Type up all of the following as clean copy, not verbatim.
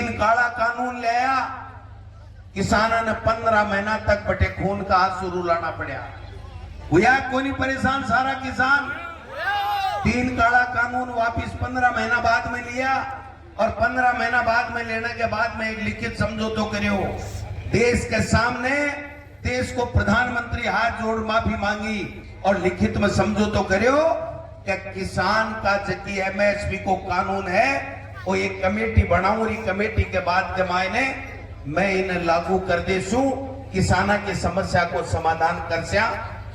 तीन काला कानून लाया, किसानों ने 15 महीना तक बटे खून का आंसू रुलाना पड़ा। हुआ कोई परेशान सारा किसान। तीन काला कानून वापिस 15 महीना बाद में लिया और 15 महीना बाद में लेने के बाद में एक लिखित समझौतो करियो। देश के सामने देश को प्रधानमंत्री हाथ जोड़ माफी मांगी और लिखित में समझौतो करियो कि किसान का जबकि एमएसपी को कानून है वो एक कमेटी बनाऊंगी, कमेटी के बाद के मायने मैं इन्हें लागू कर देसू, किसाना की समस्या को समाधान कर सिया।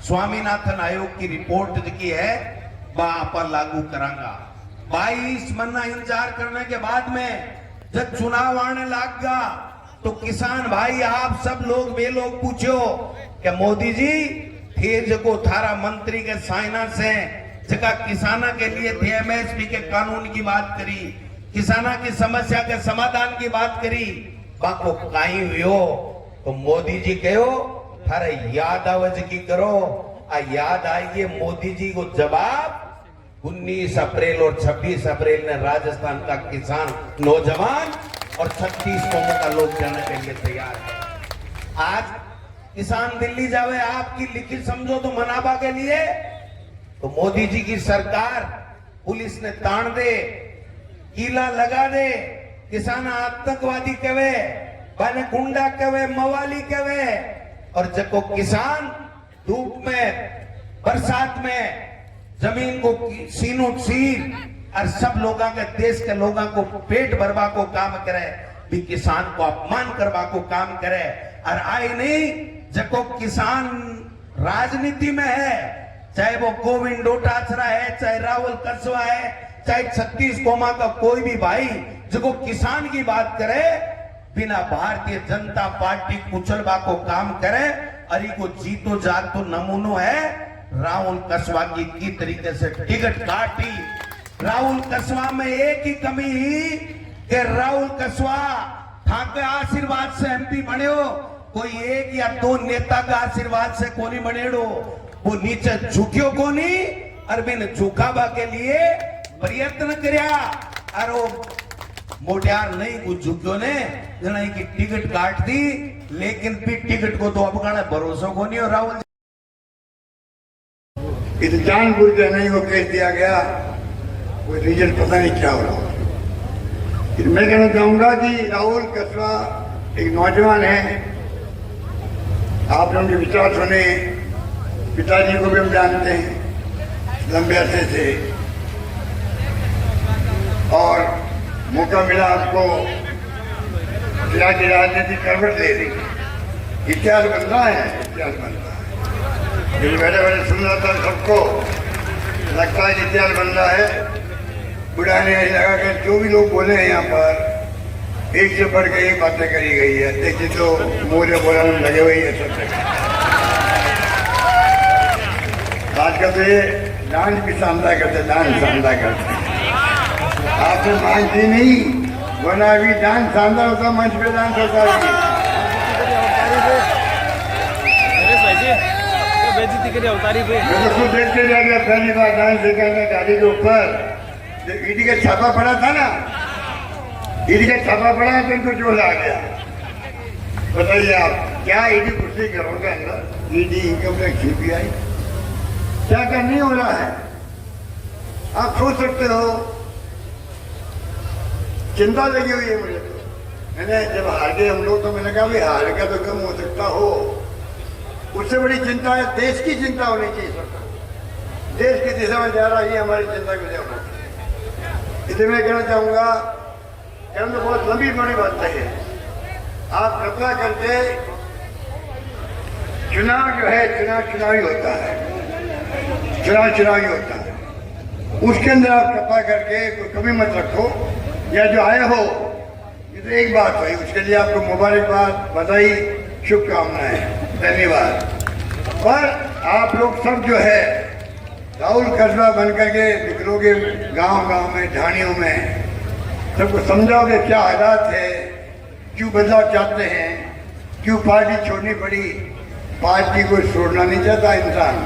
स्वामीनाथन आयोग की रिपोर्ट की है वहां पर लागू करांगा। 22 महीना इंतजार करने के बाद में जब चुनाव आने लगा तो किसान भाई आप सब लोग वे लोग पूछो कि मोदी जी थे जो थारा मंत्री के साइना से जगह किसाना के लिए थे एमएसपी के कानून की बात करी, किसाना की समस्या के समाधान की बात करी, बाको काई हुयो तो मोदी जी कहो थारे याद आवज की करो। आ याद आइए मोदी जी को जवाब 19 अप्रैल और 26 अप्रैल ने राजस्थान का किसान नौजवान और 36 कौमों का लोग जाने के लिए तैयार है। आज किसान दिल्ली जावे आपकी लिखित समझौतो मनाबा के लिए तो मोदी जी की सरकार पुलिस ने तान दे, कीला लगा दे, किसान आतंकवादी कहे, बने गुंडा कहे, मवाली कहे और जब किसान धूप में बरसात में जमीन को सीनों सीन और सब लोगों के देश के लोगों को पेट भरवा को काम करे, भी किसान को अपमान करवा को काम करे। और आए नहीं जको किसान राजनीति में है, चाहे वो गोविंद डोटासरा है, चाहे राहुल कसवा है, चाहे 36 कौमा का कोई भी भाई जो किसान की बात करे बिना भारतीय जनता पार्टी कुचलवा को काम करे। अरे को जीतो जाग तो नमूनो है राहुल कसवा की तरीके से टिकट काटी। राहुल कसवा में एक ही कमी ही कि राहुल कसवा ठाके आशीर्वाद से एमपी बने हो, कोई एक या दो नेता का आशीर्वाद से कोनी बनेड़ो, वो नीचे झुकियो कोनी और बिन झुकावा के लिए प्रयत्न करया और वो मोटियार नहीं कुछ झुकियो ने जना की टिकट काट दी, लेकिन फिर टिकट को तो अब कहना भरोसा को नहीं हो। राहुल इस जानबूझ के नहीं वो केस दिया गया, वो रिजल्ट पता नहीं क्या हो रहा। मैं कहना चाहूंगा कि राहुल कसवा एक नौजवान है, आपने उनके विचार सुने, पिताजी को भी हम जानते हैं लंबे अरसे से, और मौका मिला आपको जिला की राजनीति करवट ले रही। इतिहास बन रहा है, इतिहास बन रहा है। ये बैठे बैठे सुन रहा था, सबको लगता है इतिहास बन रहा है। बुढ़ाने लगा कि जो भी लोग बोले हैं यहाँ पर एक से बढ़ के एक बातें करी गई है। देखिए तो मोरे बोलाने में लगे हुए हैं सब जगह। आजकल तो ये डांस भी शानदार करते, डांस शानदार करते। आपने मांगती नहीं वरना अभी डांस शानदार होता, मंच पे डांस होता है। मैं तो खुद देखते जा गया पहली बार डांस देखा गाड़ी के ऊपर, ईडी का छापा पड़ा था ना, ईडी का छापा पड़ा है तो इनको जोर आ गया। बताइए आप क्या ईडी कुर्सी करोगे अंदर, ईडी इनकम टैक्स सीबीआई क्या क्या नहीं हो रहा है। आप सोच सकते हो, चिंता लगी हुई है मुझे तो। मैंने जब हार गए हम लोग तो मैंने कहा भाई हार का तो कम हो सकता हो, उससे बड़ी चिंता है देश की चिंता होनी चाहिए। सरकार देश की दिशा में जा रहा है, ये हमारी चिंता की होना चाहिए। इसलिए मैं कहना चाहूंगा, कहना तो बहुत लंबी बड़ी बात है। आप कृपया करके चुनाव जो है चुनावी होता है, चुनावी होता है, उसके अंदर आप कृपया करके कोई कमी मत रखो, या जो आए हो ये तो एक बात हुई, उसके लिए आपको मुबारकबाद, बधाई, शुभकामनाएं, धन्यवाद। पर आप लोग सब जो है राहुल कसबा बनकर के निकलोगे गांव में, ढाणियों में, सबको समझाओगे क्या हालात है, क्यों बदलाव चाहते हैं, क्यों पार्टी छोड़नी पड़ी। पार्टी को छोड़ना नहीं चाहता इंसान,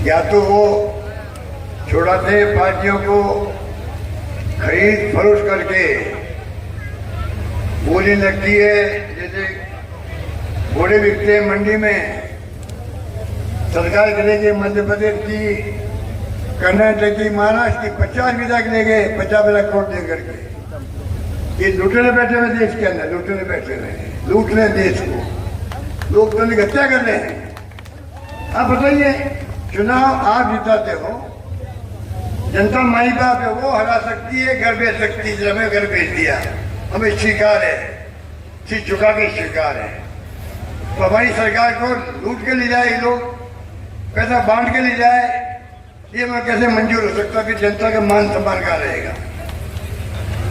या तो वो छोड़ाते पार्टियों को खरीद फरोख्त करके बोली लगती है, जैसे घोड़े बिकते हैं मंडी में। सरकार करेगी मध्य प्रदेश की, कर्नाटक की, महाराष्ट्र की 50 बीघा ले गए 50 बीघा करोड़ दे करके। ये लूटने बैठे हुए देश के अंदर, लूटने बैठे हुए, लूट रहे देश को, लोग तो हत्या कर रहे हैं। आप बताइए, चुनाव आप जिताते हो, जनता माई बाप है, वो हरा सकती है, घर भेज सकती है, हमें घर भेज दिया, हमें स्वीकार है, सिर झुका के स्वीकार है। तो हमारी सरकार को लूट के ले जाए लोग, पैसा बांट के ले जाए, ये मैं कैसे मंजूर हो सकता? फिर जनता का मान सम्मान कहाँ रहेगा?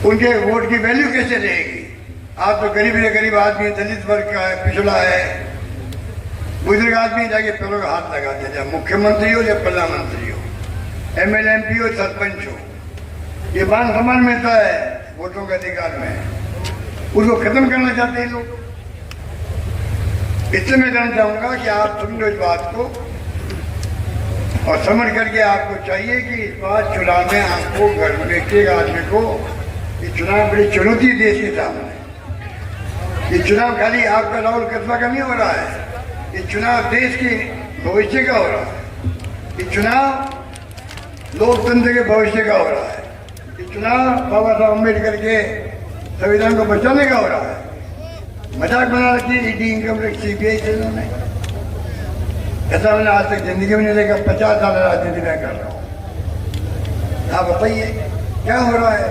उनके वोट की वैल्यू कैसे रहेगी? आप तो गरीब से गरीब आदमी, दलित वर्ग का है, पिछड़ा है, बुजुर्ग आदमी जाके पैरों का हाथ लगा दिया, चाहे मुख्यमंत्री हो या प्रधानमंत्री हो, एमएलए एमपी हो, सरपंच हो, ये मान सम्मान मिलता है वोटों के अधिकार में, उसको खत्म करना चाहते हैं लोग। इसलिए मैं कहना चाहूंगा कि आप समझो इस बात को, और समझ करके आपको चाहिए कि इस बार चुनाव में आपको घर में एक आदमी को, ये चुनाव बड़ी चुनौती है देश के सामने। ये चुनाव खाली आपका राहुल कस्बा का नहीं हो रहा है, ये चुनाव देश के भविष्य का हो रहा है, ये चुनाव लोकतंत्र के भविष्य का हो रहा है, ये चुनाव बाबा साहब अम्बेडकर के संविधान को बचाने का हो रहा है। मजाक बना रखी ईडी, इनकम टैक्स, सीबीआई से इन्होंने, ऐसा मैंने आज तक जिंदगी में नहीं देखा। 50 साल राजनीति में कर रहा हूँ। आप बताइए क्या हो रहा है?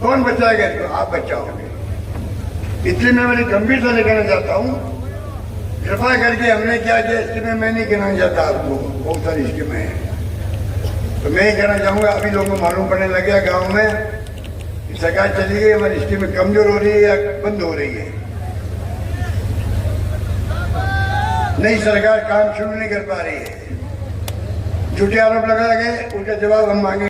कौन बचाएगा इसको? आप बचाओगे। इसलिए मैं बड़ी गंभीरता से कहना चाहता हूँ, कृपा करके हमने क्या किया स्कीमें मैं नहीं कहना चाहता आपको, बहुत सारी स्कीमें हैं, तो मैं ही कहना चाहूँगा। अभी लोगों को मालूम पड़ने लग गया गाँव में, सरकार चली गई, हमारी स्कीमें कमजोर हो रही है या बंद हो रही है। नई सरकार काम शुरू नहीं कर पा रही है, झूठे आरोप लगाए गए, उनका जवाब हम मांगे।